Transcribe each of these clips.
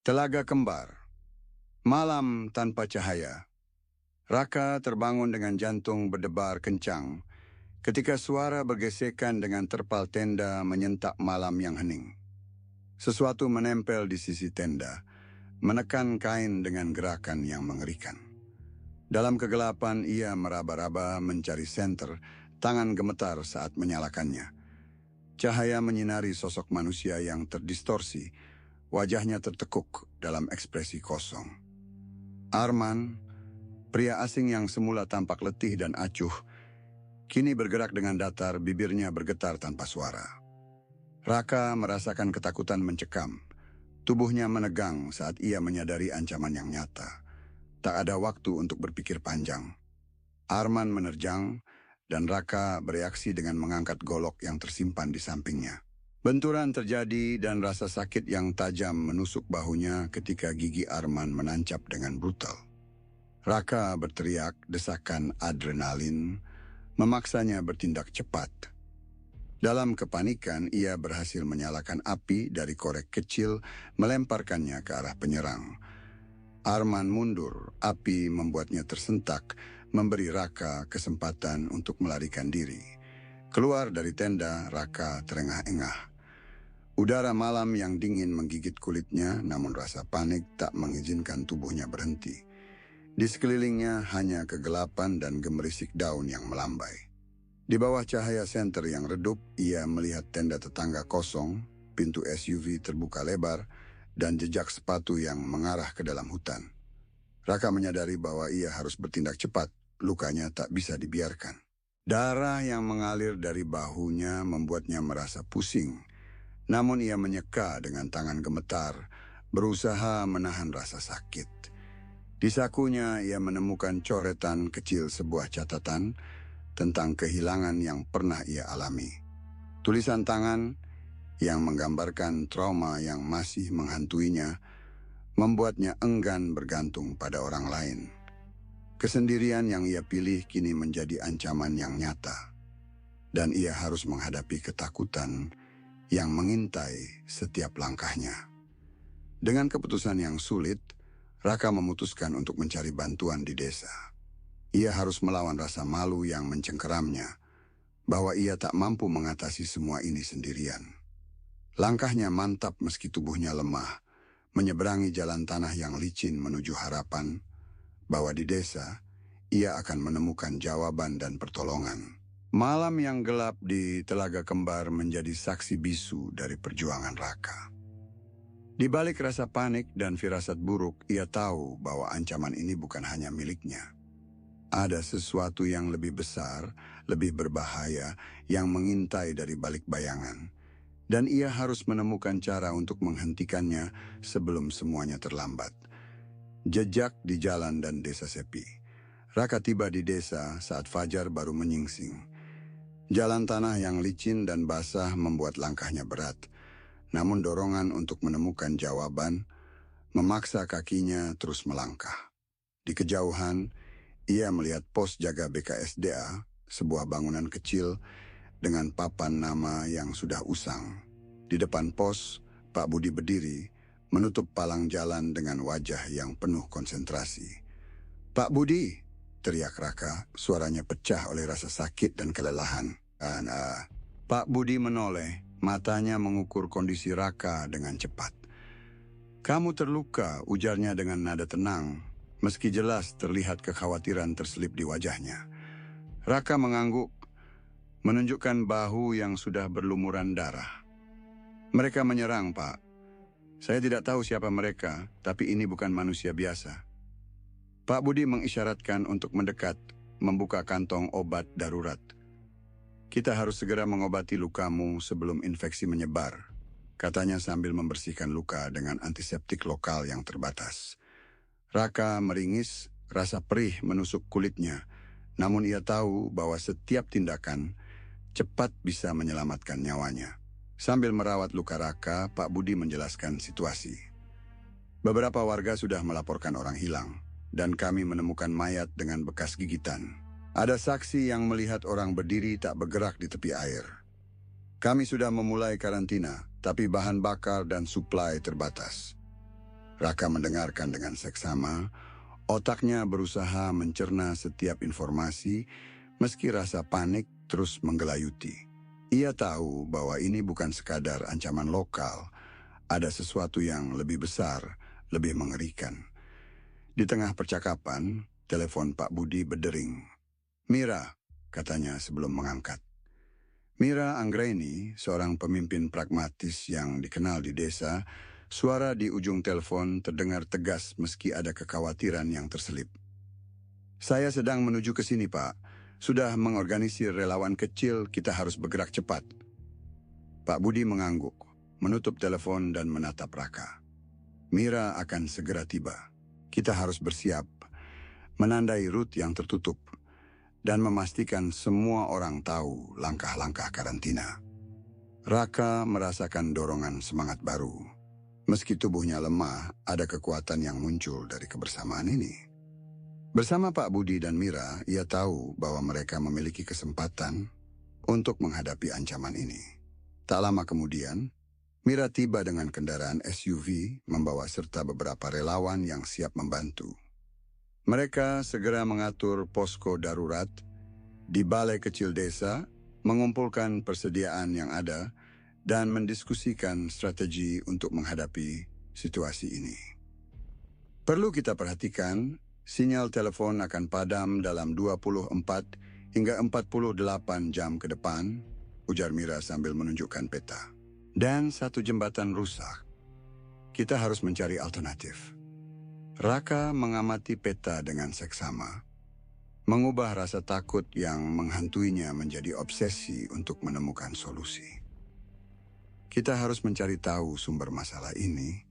Telaga Kembar. Malam tanpa cahaya. Raka terbangun dengan jantung berdebar kencang ketika suara bergesekan dengan terpal tenda menyentak malam yang hening. Sesuatu menempel di sisi tenda, menekan kain dengan gerakan yang mengerikan. Dalam kegelapan ia meraba-raba mencari senter, tangan gemetar saat menyalakannya. Cahaya menyinari sosok manusia yang terdistorsi, wajahnya tertekuk dalam ekspresi kosong. Arman, pria asing yang semula tampak letih dan acuh, kini bergerak dengan datar, bibirnya bergetar tanpa suara. Raka merasakan ketakutan mencekam. Tubuhnya menegang saat ia menyadari ancaman yang nyata. Tak ada waktu untuk berpikir panjang. Arman menerjang, dan Raka bereaksi dengan mengangkat golok yang tersimpan di sampingnya. Benturan terjadi dan rasa sakit yang tajam menusuk bahunya ketika gigi Arman menancap dengan brutal. Raka berteriak, desakan adrenalin memaksanya bertindak cepat. Dalam kepanikan, ia berhasil menyalakan api dari korek kecil, melemparkannya ke arah penyerang. Arman mundur, api membuatnya tersentak, memberi Raka kesempatan untuk melarikan diri. Keluar dari tenda, Raka terengah-engah. Udara malam yang dingin menggigit kulitnya, namun rasa panik tak mengizinkan tubuhnya berhenti. Di sekelilingnya hanya kegelapan dan gemerisik daun yang melambai. Di bawah cahaya senter yang redup, ia melihat tenda tetangga kosong, pintu SUV terbuka lebar, dan jejak sepatu yang mengarah ke dalam hutan. Raka menyadari bahwa ia harus bertindak cepat, lukanya tak bisa dibiarkan. Darah yang mengalir dari bahunya membuatnya merasa pusing, namun ia menyeka dengan tangan gemetar, berusaha menahan rasa sakit. Di sakunya ia menemukan coretan kecil sebuah catatan tentang kehilangan yang pernah ia alami. Tulisan tangan yang menggambarkan trauma yang masih menghantuinya, membuatnya enggan bergantung pada orang lain. Kesendirian yang ia pilih kini menjadi ancaman yang nyata, dan ia harus menghadapi ketakutan yang mengintai setiap langkahnya. Dengan keputusan yang sulit, Raka memutuskan untuk mencari bantuan di desa. Ia harus melawan rasa malu yang mencengkeramnya, bahwa ia tak mampu mengatasi semua ini sendirian. Langkahnya mantap meski tubuhnya lemah, menyeberangi jalan tanah yang licin menuju harapan, bahwa di desa ia akan menemukan jawaban dan pertolongan. Malam yang gelap di Telaga Kembar menjadi saksi bisu dari perjuangan Raka. Di balik rasa panik dan firasat buruk, ia tahu bahwa ancaman ini bukan hanya miliknya. Ada sesuatu yang lebih besar, lebih berbahaya, yang mengintai dari balik bayangan. Dan ia harus menemukan cara untuk menghentikannya sebelum semuanya terlambat. Jejak di jalan dan desa sepi. Raka tiba di desa saat fajar baru menyingsing. Jalan tanah yang licin dan basah membuat langkahnya berat. Namun dorongan untuk menemukan jawaban memaksa kakinya terus melangkah. Di kejauhan, ia melihat pos jaga BKSDA, sebuah bangunan kecil dengan papan nama yang sudah usang. Di depan pos, Pak Budi berdiri, menutup palang jalan dengan wajah yang penuh konsentrasi. "Pak Budi!" teriak Raka, suaranya pecah oleh rasa sakit dan kelelahan. Pak Budi menoleh, matanya mengukur kondisi Raka dengan cepat. "Kamu terluka," ujarnya dengan nada tenang, meski jelas terlihat kekhawatiran terselip di wajahnya. Raka mengangguk, menunjukkan bahu yang sudah berlumuran darah. "Mereka menyerang, Pak. Saya tidak tahu siapa mereka, tapi ini bukan manusia biasa." Pak Budi mengisyaratkan untuk mendekat, membuka kantong obat darurat. "Kita harus segera mengobati lukamu sebelum infeksi menyebar," katanya sambil membersihkan luka dengan antiseptik lokal yang terbatas. Raka meringis, rasa perih menusuk kulitnya, namun ia tahu bahwa setiap tindakan cepat bisa menyelamatkan nyawanya. Sambil merawat luka Raka, Pak Budi menjelaskan situasi. "Beberapa warga sudah melaporkan orang hilang, dan kami menemukan mayat dengan bekas gigitan. Ada saksi yang melihat orang berdiri tak bergerak di tepi air. Kami sudah memulai karantina, tapi bahan bakar dan suplai terbatas." Raka mendengarkan dengan seksama. Otaknya berusaha mencerna setiap informasi, meski rasa panik terus menggelayuti. Ia tahu bahwa ini bukan sekadar ancaman lokal, ada sesuatu yang lebih besar, lebih mengerikan. Di tengah percakapan, telepon Pak Budi berdering. "Mira," katanya sebelum mengangkat. Mira Anggraini, seorang pemimpin pragmatis yang dikenal di desa, suara di ujung telepon terdengar tegas meski ada kekhawatiran yang terselip. "Saya sedang menuju ke sini, Pak. Sudah mengorganisir relawan kecil, kita harus bergerak cepat." Pak Budi mengangguk, menutup telepon dan menatap Raka. "Mira akan segera tiba. Kita harus bersiap, menandai rute yang tertutup, dan memastikan semua orang tahu langkah-langkah karantina." Raka merasakan dorongan semangat baru. Meski tubuhnya lemah, ada kekuatan yang muncul dari kebersamaan ini. Bersama Pak Budi dan Mira, ia tahu bahwa mereka memiliki kesempatan untuk menghadapi ancaman ini. Tak lama kemudian, Mira tiba dengan kendaraan SUV membawa serta beberapa relawan yang siap membantu. Mereka segera mengatur posko darurat di balai kecil desa, mengumpulkan persediaan yang ada, dan mendiskusikan strategi untuk menghadapi situasi ini. Perlu kita perhatikan, sinyal telepon akan padam dalam 24 hingga 48 jam ke depan, ujar Mira sambil menunjukkan peta. Dan satu jembatan rusak. Kita harus mencari alternatif. Raka mengamati peta dengan seksama, mengubah rasa takut yang menghantuinya menjadi obsesi untuk menemukan solusi. Kita harus mencari tahu sumber masalah ini.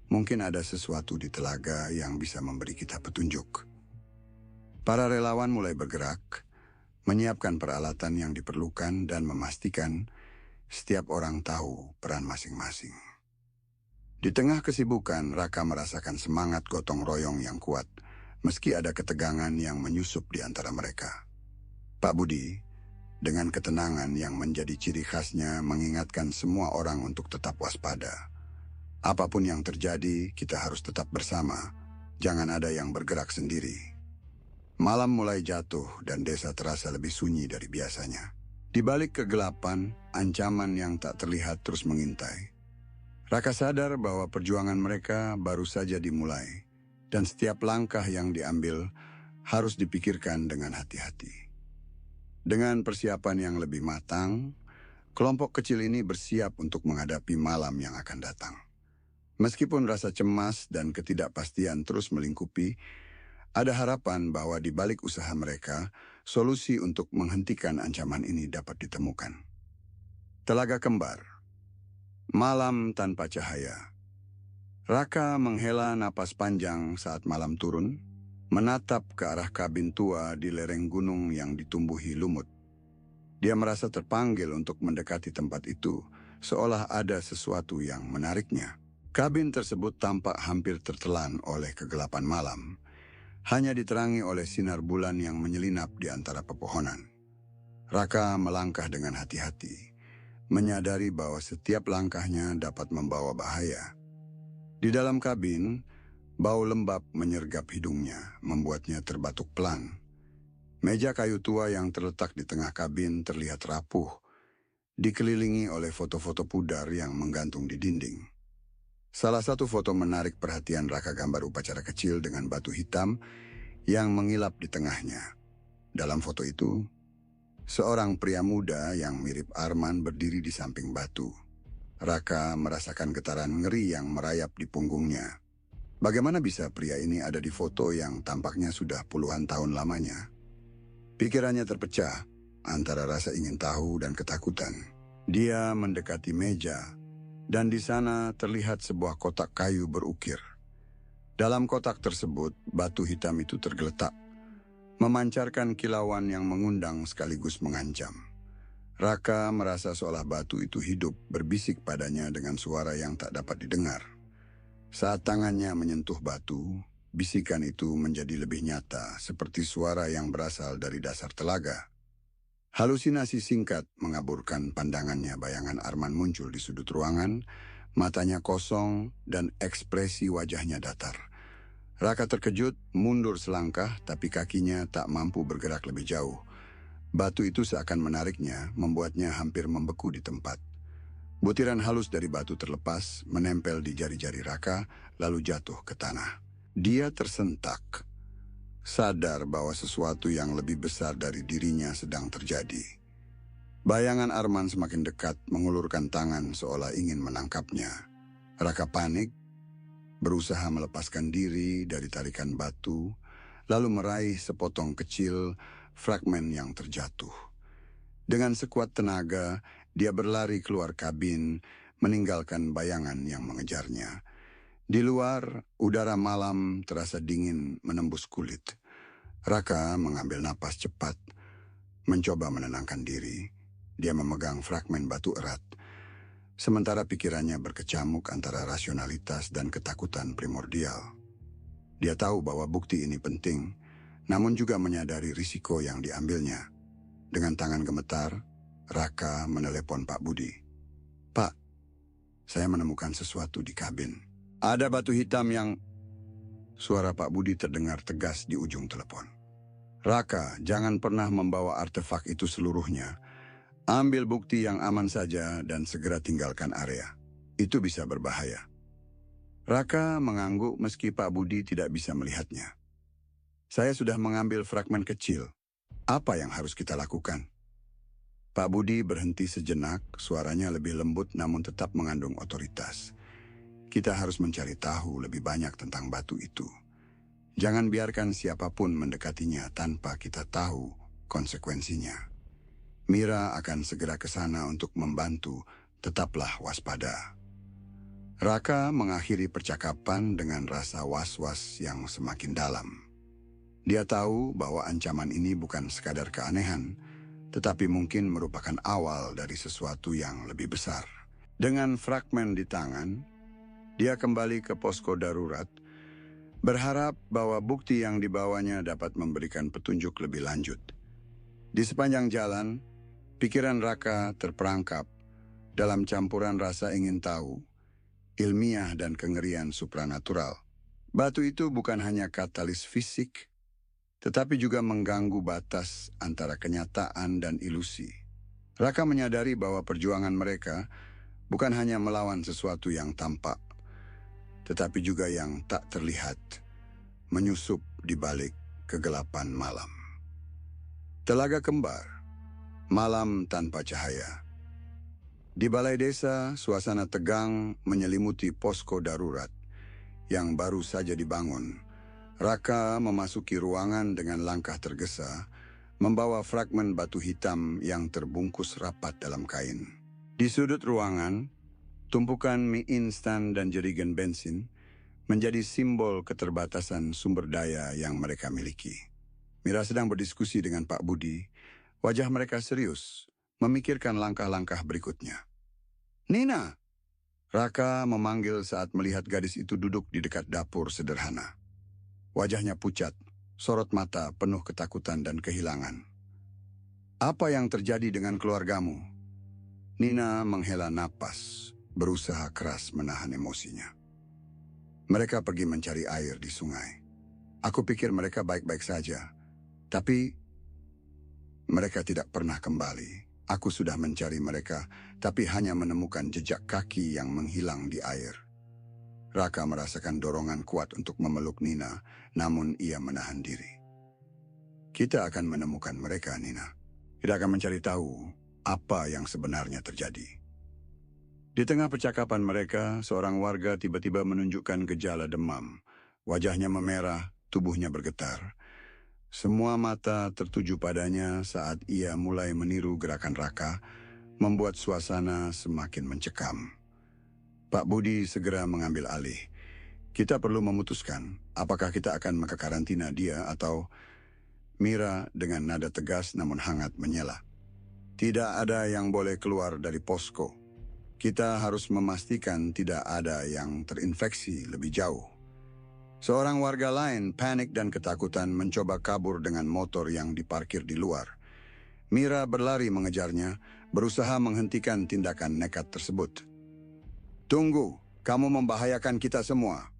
Mungkin ada sesuatu di telaga yang bisa memberi kita petunjuk. Para relawan mulai bergerak, menyiapkan peralatan yang diperlukan dan memastikan setiap orang tahu peran masing-masing. Di tengah kesibukan, Raka merasakan semangat gotong royong yang kuat, meski ada ketegangan yang menyusup di antara mereka. Pak Budi, dengan ketenangan yang menjadi ciri khasnya, mengingatkan semua orang untuk tetap waspada. Apapun yang terjadi, kita harus tetap bersama. Jangan ada yang bergerak sendiri. Malam mulai jatuh dan desa terasa lebih sunyi dari biasanya. Di balik kegelapan, ancaman yang tak terlihat terus mengintai. Raka sadar bahwa perjuangan mereka baru saja dimulai, dan setiap langkah yang diambil harus dipikirkan dengan hati-hati. Dengan persiapan yang lebih matang, kelompok kecil ini bersiap untuk menghadapi malam yang akan datang. Meskipun rasa cemas dan ketidakpastian terus melingkupi, ada harapan bahwa di balik usaha mereka, solusi untuk menghentikan ancaman ini dapat ditemukan. Telaga Kembar. Malam tanpa cahaya. Raka menghela napas panjang saat malam turun, menatap ke arah kabin tua di lereng gunung yang ditumbuhi lumut. Dia merasa terpanggil untuk mendekati tempat itu, seolah ada sesuatu yang menariknya. Kabin tersebut tampak hampir tertelan oleh kegelapan malam, hanya diterangi oleh sinar bulan yang menyelinap di antara pepohonan. Raka melangkah dengan hati-hati, menyadari bahwa setiap langkahnya dapat membawa bahaya. Di dalam kabin, bau lembab menyergap hidungnya, membuatnya terbatuk pelan. Meja kayu tua yang terletak di tengah kabin terlihat rapuh, dikelilingi oleh foto-foto pudar yang menggantung di dinding. Salah satu foto menarik perhatian Raka, gambar upacara kecil dengan batu hitam yang mengilap di tengahnya. Dalam foto itu, seorang pria muda yang mirip Arman berdiri di samping batu. Raka merasakan getaran ngeri yang merayap di punggungnya. Bagaimana bisa pria ini ada di foto yang tampaknya sudah puluhan tahun lamanya? Pikirannya terpecah antara rasa ingin tahu dan ketakutan. Dia mendekati meja, dan di sana terlihat sebuah kotak kayu berukir. Dalam kotak tersebut, batu hitam itu tergeletak, memancarkan kilauan yang mengundang sekaligus mengancam. Raka merasa seolah batu itu hidup, berbisik padanya dengan suara yang tak dapat didengar. Saat tangannya menyentuh batu, bisikan itu menjadi lebih nyata, seperti suara yang berasal dari dasar telaga. Halusinasi singkat mengaburkan pandangannya. Bayangan Arman muncul di sudut ruangan, Matanya kosong dan ekspresi wajahnya datar. Raka terkejut, mundur selangkah, tapi kakinya tak mampu bergerak lebih jauh. Batu itu seakan menariknya, membuatnya hampir membeku di tempat. Butiran halus dari batu terlepas, menempel di jari-jari Raka, lalu jatuh ke tanah. Dia tersentak, sadar bahwa sesuatu yang lebih besar dari dirinya sedang terjadi. Bayangan Arman semakin dekat, mengulurkan tangan seolah ingin menangkapnya. Raka panik, berusaha melepaskan diri dari tarikan batu, lalu meraih sepotong kecil fragmen yang terjatuh. Dengan sekuat tenaga, dia berlari keluar kabin, meninggalkan bayangan yang mengejarnya. Di luar, udara malam terasa dingin menembus kulit. Raka mengambil napas cepat, mencoba menenangkan diri. Dia memegang fragmen batu erat, sementara pikirannya berkecamuk antara rasionalitas dan ketakutan primordial. Dia tahu bahwa bukti ini penting, namun juga menyadari risiko yang diambilnya. Dengan tangan gemetar, Raka menelepon Pak Budi. "Pak, saya menemukan sesuatu di kabin. Ada batu hitam yang..." Suara Pak Budi terdengar tegas di ujung telepon. "Raka, jangan pernah membawa artefak itu seluruhnya. Ambil bukti yang aman saja dan segera tinggalkan area. Itu bisa berbahaya." Raka mengangguk meski Pak Budi tidak bisa melihatnya. "Saya sudah mengambil fragmen kecil. Apa yang harus kita lakukan?" Pak Budi berhenti sejenak, suaranya lebih lembut namun tetap mengandung otoritas. "Kita harus mencari tahu lebih banyak tentang batu itu. Jangan biarkan siapapun mendekatinya tanpa kita tahu konsekuensinya. Mira akan segera ke sana untuk membantu, tetaplah waspada." Raka mengakhiri percakapan dengan rasa was-was yang semakin dalam. Dia tahu bahwa ancaman ini bukan sekadar keanehan, tetapi mungkin merupakan awal dari sesuatu yang lebih besar. Dengan fragmen di tangan, dia kembali ke posko darurat, berharap bahwa bukti yang dibawanya dapat memberikan petunjuk lebih lanjut. Di sepanjang jalan, pikiran Raka terperangkap dalam campuran rasa ingin tahu, ilmiah dan kengerian supranatural. Batu itu bukan hanya katalis fisik, tetapi juga mengganggu batas antara kenyataan dan ilusi. Raka menyadari bahwa perjuangan mereka bukan hanya melawan sesuatu yang tampak, tetapi juga yang tak terlihat, menyusup di balik kegelapan malam. Telaga Kembar, malam tanpa cahaya. Di balai desa, suasana tegang menyelimuti posko darurat yang baru saja dibangun. Raka memasuki ruangan dengan langkah tergesa, membawa fragmen batu hitam yang terbungkus rapat dalam kain. Di sudut ruangan, tumpukan mie instan dan jerigen bensin menjadi simbol keterbatasan sumber daya yang mereka miliki. Mira sedang berdiskusi dengan Pak Budi. Wajah mereka serius, memikirkan langkah-langkah berikutnya. "Nina!" Raka memanggil saat melihat gadis itu duduk di dekat dapur sederhana. Wajahnya pucat, sorot mata penuh ketakutan dan kehilangan. "Apa yang terjadi dengan keluargamu?" Nina menghela napas, berusaha keras menahan emosinya. "Mereka pergi mencari air di sungai. Aku pikir mereka baik-baik saja, tapi mereka tidak pernah kembali. Aku sudah mencari mereka, tapi hanya menemukan jejak kaki yang menghilang di air." Raka merasakan dorongan kuat untuk memeluk Nina, namun ia menahan diri. "Kita akan menemukan mereka, Nina. Kita akan mencari tahu apa yang sebenarnya terjadi." Di tengah percakapan mereka, seorang warga tiba-tiba menunjukkan gejala demam. Wajahnya memerah, tubuhnya bergetar. Semua mata tertuju padanya saat ia mulai meniru gerakan Raka, membuat suasana semakin mencekam. Pak Budi segera mengambil alih. "Kita perlu memutuskan apakah kita akan mengkarantina dia atau..." Mira dengan nada tegas namun hangat menyela. "Tidak ada yang boleh keluar dari posko. Kita harus memastikan tidak ada yang terinfeksi lebih jauh." Seorang warga lain panik dan ketakutan mencoba kabur dengan motor yang diparkir di luar. Mira berlari mengejarnya, berusaha menghentikan tindakan nekat tersebut. Tunggu, kamu membahayakan kita semua.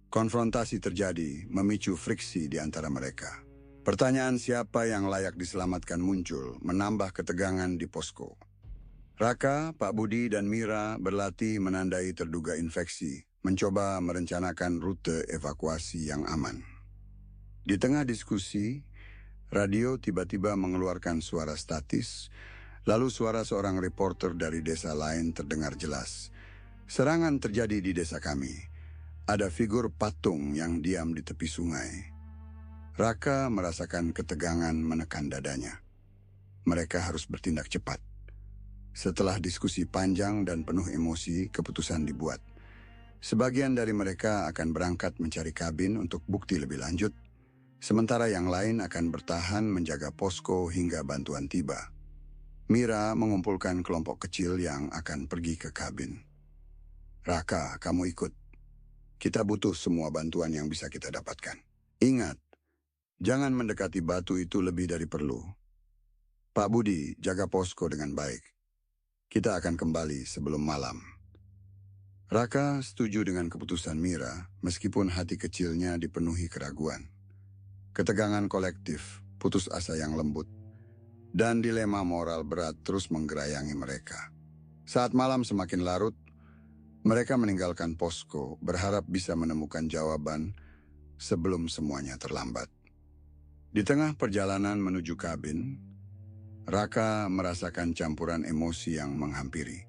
Konfrontasi terjadi, memicu friksi di antara mereka. Pertanyaan siapa yang layak diselamatkan muncul, menambah ketegangan di posko. Raka, Pak Budi, dan Mira berlatih menandai terduga infeksi, mencoba merencanakan rute evakuasi yang aman. Di tengah diskusi, radio tiba-tiba mengeluarkan suara statis, lalu suara seorang reporter dari desa lain terdengar jelas. Serangan terjadi di desa kami. Ada figur patung yang diam di tepi sungai. Raka merasakan ketegangan menekan dadanya. Mereka harus bertindak cepat. Setelah diskusi panjang dan penuh emosi, keputusan dibuat. Sebagian dari mereka akan berangkat mencari kabin untuk bukti lebih lanjut, sementara yang lain akan bertahan menjaga posko hingga bantuan tiba. Mira mengumpulkan kelompok kecil yang akan pergi ke kabin. Raka, kamu ikut. Kita butuh semua bantuan yang bisa kita dapatkan. Ingat, jangan mendekati batu itu lebih dari perlu. Pak Budi, jaga posko dengan baik. Kita akan kembali sebelum malam. Raka setuju dengan keputusan Mira, meskipun hati kecilnya dipenuhi keraguan. Ketegangan kolektif, putus asa yang lembut, dan dilema moral berat terus menggerayangi mereka. Saat malam semakin larut, mereka meninggalkan posko, berharap bisa menemukan jawaban sebelum semuanya terlambat. Di tengah perjalanan menuju kabin, Raka merasakan campuran emosi yang menghampiri.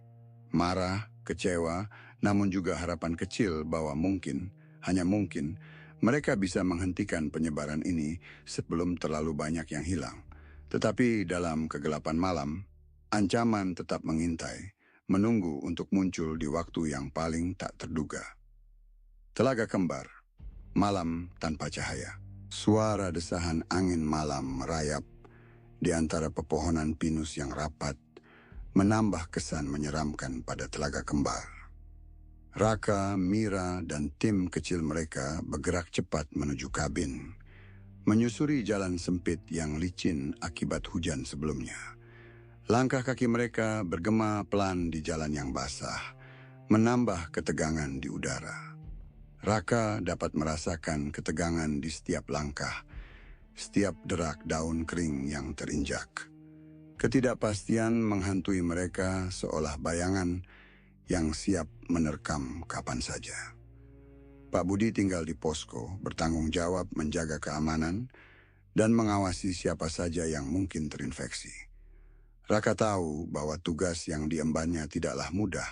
Marah, kecewa, namun juga harapan kecil bahwa mungkin, hanya mungkin, mereka bisa menghentikan penyebaran ini sebelum terlalu banyak yang hilang. Tetapi dalam kegelapan malam, ancaman tetap mengintai, menunggu untuk muncul di waktu yang paling tak terduga. Telaga Kembar, malam tanpa cahaya. Suara desahan angin malam merayap di antara pepohonan pinus yang rapat, menambah kesan menyeramkan pada Telaga Kembar. Raka, Mira, dan tim kecil mereka bergerak cepat menuju kabin, menyusuri jalan sempit yang licin akibat hujan sebelumnya. Langkah kaki mereka bergema pelan di jalan yang basah, menambah ketegangan di udara. Raka dapat merasakan ketegangan di setiap langkah, setiap derak daun kering yang terinjak. Ketidakpastian menghantui mereka seolah bayangan yang siap menerkam kapan saja. Pak Budi tinggal di posko, bertanggung jawab menjaga keamanan dan mengawasi siapa saja yang mungkin terinfeksi. Raka tahu bahwa tugas yang diembannya tidaklah mudah,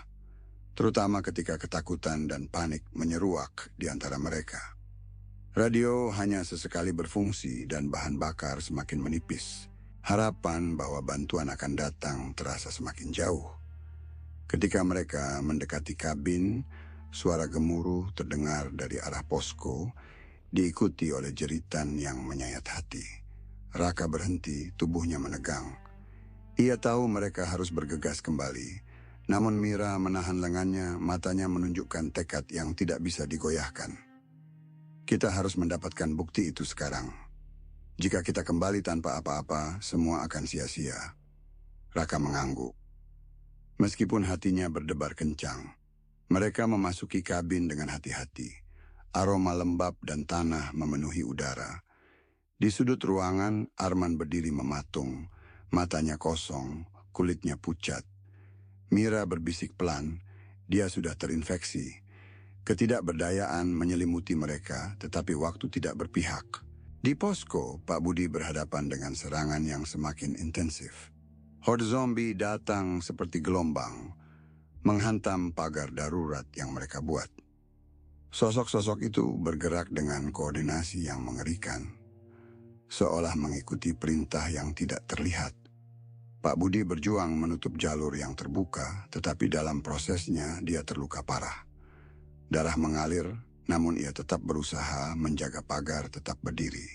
terutama ketika ketakutan dan panik menyeruak di antara mereka. Radio hanya sesekali berfungsi dan bahan bakar semakin menipis. Harapan bahwa bantuan akan datang terasa semakin jauh. Ketika mereka mendekati kabin, suara gemuruh terdengar dari arah posko, diikuti oleh jeritan yang menyayat hati. Raka berhenti, tubuhnya menegang. Ia tahu mereka harus bergegas kembali, namun Mira menahan lengannya, matanya menunjukkan tekad yang tidak bisa digoyahkan. Kita harus mendapatkan bukti itu sekarang. Jika kita kembali tanpa apa-apa, semua akan sia-sia. Raka mengangguk. Meskipun hatinya berdebar kencang, mereka memasuki kabin dengan hati-hati. Aroma lembab dan tanah memenuhi udara. Di sudut ruangan, Arman berdiri mematung, matanya kosong, kulitnya pucat. Mira berbisik pelan, dia sudah terinfeksi. Ketidakberdayaan menyelimuti mereka, tetapi waktu tidak berpihak. Di posko, Pak Budi berhadapan dengan serangan yang semakin intensif. Horde zombie datang seperti gelombang, menghantam pagar darurat yang mereka buat. Sosok-sosok itu bergerak dengan koordinasi yang mengerikan, seolah mengikuti perintah yang tidak terlihat. Pak Budi berjuang menutup jalur yang terbuka, tetapi dalam prosesnya dia terluka parah. Darah mengalir, namun ia tetap berusaha menjaga pagar tetap berdiri.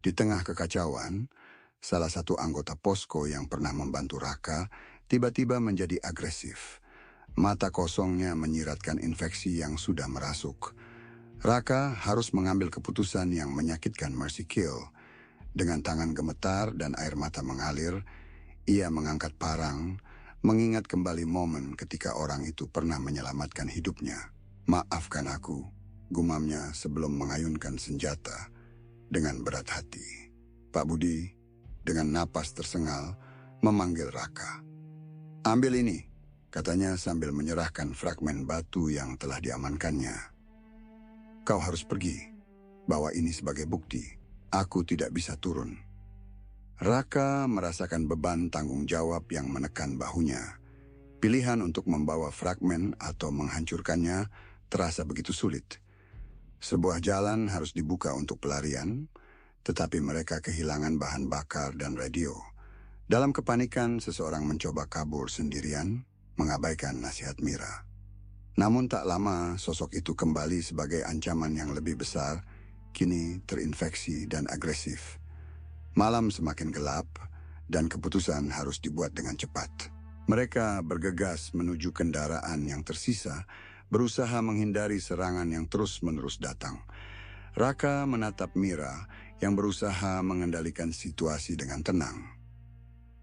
Di tengah kekacauan, salah satu anggota posko yang pernah membantu Raka tiba-tiba menjadi agresif. Mata kosongnya menyiratkan infeksi yang sudah merasuk. Raka harus mengambil keputusan yang menyakitkan Mercy Kill. Dengan tangan gemetar dan air mata mengalir, ia mengangkat parang, mengingat kembali momen ketika orang itu pernah menyelamatkan hidupnya. "Maafkan aku," gumamnya sebelum mengayunkan senjata dengan berat hati. Pak Budi, dengan napas tersengal, memanggil Raka. "Ambil ini," katanya sambil menyerahkan fragmen batu yang telah diamankannya. "Kau harus pergi. Bawa ini sebagai bukti. Aku tidak bisa turun." Raka merasakan beban tanggung jawab yang menekan bahunya. Pilihan untuk membawa fragmen atau menghancurkannya terasa begitu sulit. Sebuah jalan harus dibuka untuk pelarian, tetapi mereka kehilangan bahan bakar dan radio. Dalam kepanikan, seseorang mencoba kabur sendirian, mengabaikan nasihat Mira. Namun tak lama, sosok itu kembali sebagai ancaman yang lebih besar, kini terinfeksi dan agresif. Malam semakin gelap, dan keputusan harus dibuat dengan cepat. Mereka bergegas menuju kendaraan yang tersisa, berusaha menghindari serangan yang terus-menerus datang. Raka menatap Mira yang berusaha mengendalikan situasi dengan tenang.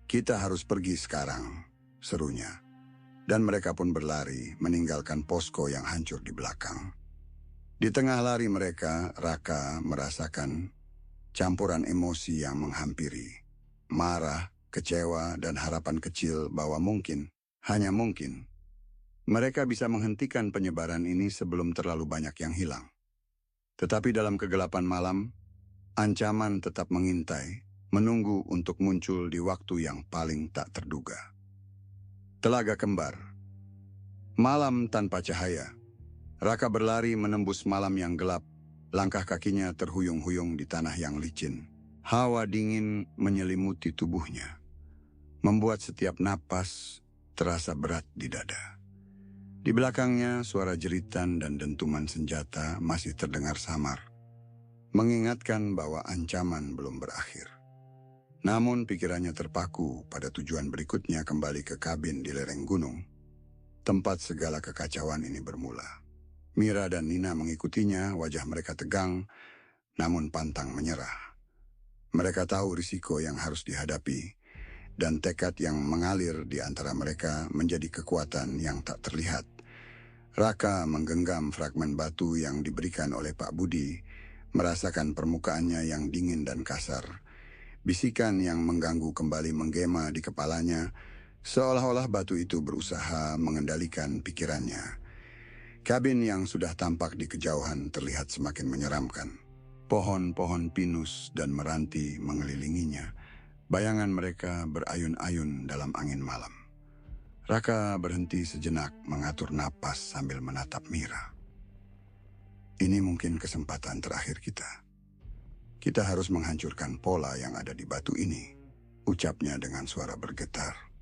"Kita harus pergi sekarang," serunya. Dan mereka pun berlari, meninggalkan posko yang hancur di belakang. Di tengah lari mereka, Raka merasakan campuran emosi yang menghampiri. Marah, kecewa, dan harapan kecil bahwa mungkin, hanya mungkin, mereka bisa menghentikan penyebaran ini sebelum terlalu banyak yang hilang. Tetapi dalam kegelapan malam, ancaman tetap mengintai, menunggu untuk muncul di waktu yang paling tak terduga. Telaga Kembar. Malam tanpa cahaya. Raka berlari menembus malam yang gelap. Langkah kakinya terhuyung-huyung di tanah yang licin. Hawa dingin menyelimuti tubuhnya, membuat setiap napas terasa berat di dada. Di belakangnya, suara jeritan dan dentuman senjata masih terdengar samar, mengingatkan bahwa ancaman belum berakhir. Namun pikirannya terpaku pada tujuan berikutnya, kembali ke kabin di lereng gunung, tempat segala kekacauan ini bermula. Mira dan Nina mengikutinya, wajah mereka tegang, namun pantang menyerah. Mereka tahu risiko yang harus dihadapi, dan tekad yang mengalir di antara mereka menjadi kekuatan yang tak terlihat. Raka menggenggam fragmen batu yang diberikan oleh Pak Budi, merasakan permukaannya yang dingin dan kasar. Bisikan yang mengganggu kembali menggema di kepalanya, seolah-olah batu itu berusaha mengendalikan pikirannya. Kabin yang sudah tampak di kejauhan terlihat semakin menyeramkan. Pohon-pohon pinus dan meranti mengelilinginya. Bayangan mereka berayun-ayun dalam angin malam. Raka berhenti sejenak, mengatur napas sambil menatap Mira. "Ini mungkin kesempatan terakhir kita. Kita harus menghancurkan pola yang ada di batu ini," ucapnya dengan suara bergetar.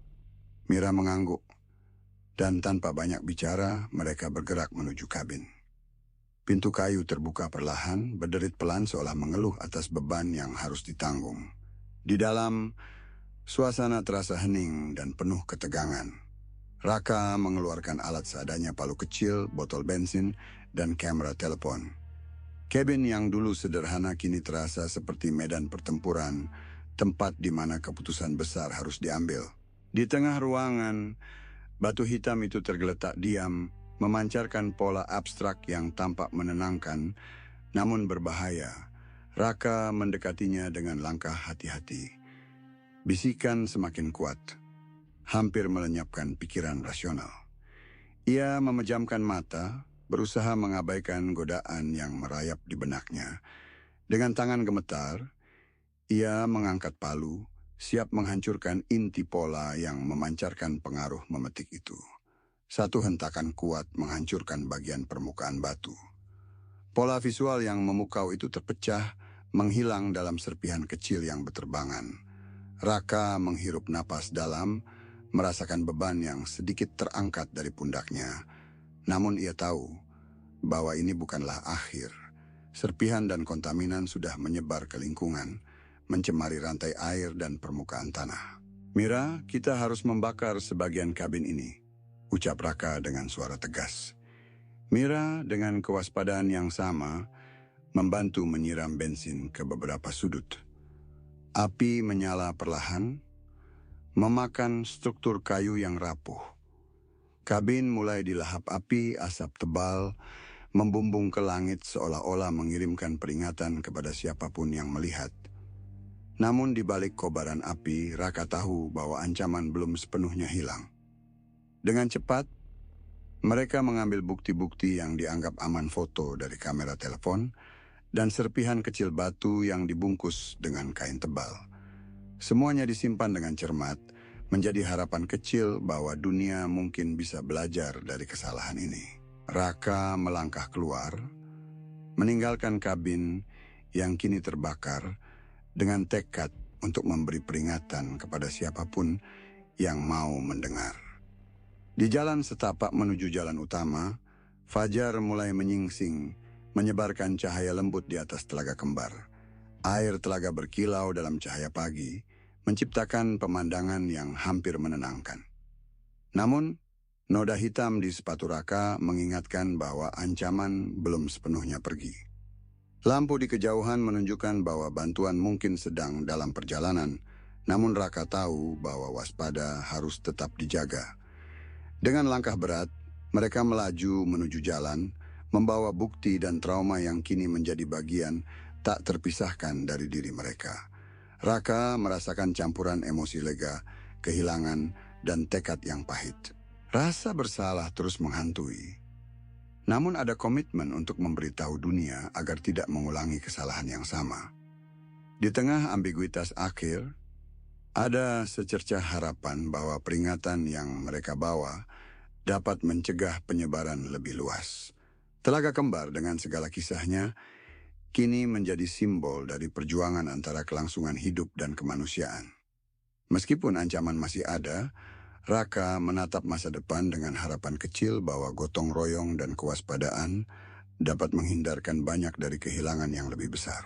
Mira mengangguk. Dan tanpa banyak bicara, mereka bergerak menuju kabin. Pintu kayu terbuka perlahan, berderit pelan seolah mengeluh atas beban yang harus ditanggung. Di dalam, suasana terasa hening dan penuh ketegangan. Raka mengeluarkan alat seadanya, palu kecil, botol bensin, dan kamera telepon. Kabin yang dulu sederhana kini terasa seperti medan pertempuran, tempat di mana keputusan besar harus diambil. Di tengah ruangan, batu hitam itu tergeletak diam, memancarkan pola abstrak yang tampak menenangkan, namun berbahaya. Raka mendekatinya dengan langkah hati-hati. Bisikan semakin kuat, hampir melenyapkan pikiran rasional. Ia memejamkan mata, berusaha mengabaikan godaan yang merayap di benaknya. Dengan tangan gemetar, ia mengangkat palu, siap menghancurkan inti pola yang memancarkan pengaruh memetik itu. Satu hentakan kuat menghancurkan bagian permukaan batu. Pola visual yang memukau itu terpecah, menghilang dalam serpihan kecil yang berterbangan. Raka menghirup napas dalam, merasakan beban yang sedikit terangkat dari pundaknya. Namun ia tahu bahwa ini bukanlah akhir. Serpihan dan kontaminan sudah menyebar ke lingkungan, mencemari rantai air dan permukaan tanah. "Mira, kita harus membakar sebagian kabin ini," ucap Raka dengan suara tegas. Mira dengan kewaspadaan yang sama membantu menyiram bensin ke beberapa sudut. Api menyala perlahan, memakan struktur kayu yang rapuh. Kabin mulai dilahap api, asap tebal, membumbung ke langit seolah-olah mengirimkan peringatan kepada siapapun yang melihat. Namun di balik kobaran api, Raka tahu bahwa ancaman belum sepenuhnya hilang. Dengan cepat, mereka mengambil bukti-bukti yang dianggap aman foto dari kamera telepon dan serpihan kecil batu yang dibungkus dengan kain tebal. Semuanya disimpan dengan cermat, menjadi harapan kecil bahwa dunia mungkin bisa belajar dari kesalahan ini. Raka melangkah keluar, meninggalkan kabin yang kini terbakar dengan tekad untuk memberi peringatan kepada siapapun yang mau mendengar. Di jalan setapak menuju jalan utama, fajar mulai menyingsing, menyebarkan cahaya lembut di atas telaga kembar. Air telaga berkilau dalam cahaya pagi, menciptakan pemandangan yang hampir menenangkan. Namun, noda hitam di sepatu Raka mengingatkan bahwa ancaman belum sepenuhnya pergi. Lampu di kejauhan menunjukkan bahwa bantuan mungkin sedang dalam perjalanan, namun Raka tahu bahwa waspada harus tetap dijaga. Dengan langkah berat, mereka melaju menuju jalan, membawa bukti dan trauma yang kini menjadi bagian tak terpisahkan dari diri mereka. Raka merasakan campuran emosi lega, kehilangan, dan tekad yang pahit. Rasa bersalah terus menghantui. Namun ada komitmen untuk memberitahu dunia agar tidak mengulangi kesalahan yang sama. Di tengah ambiguitas akhir, ada secercah harapan bahwa peringatan yang mereka bawa dapat mencegah penyebaran lebih luas. Telaga Kembar dengan segala kisahnya kini menjadi simbol dari perjuangan antara kelangsungan hidup dan kemanusiaan. Meskipun ancaman masih ada, Raka menatap masa depan dengan harapan kecil bahwa gotong royong dan kewaspadaan dapat menghindarkan banyak dari kehilangan yang lebih besar.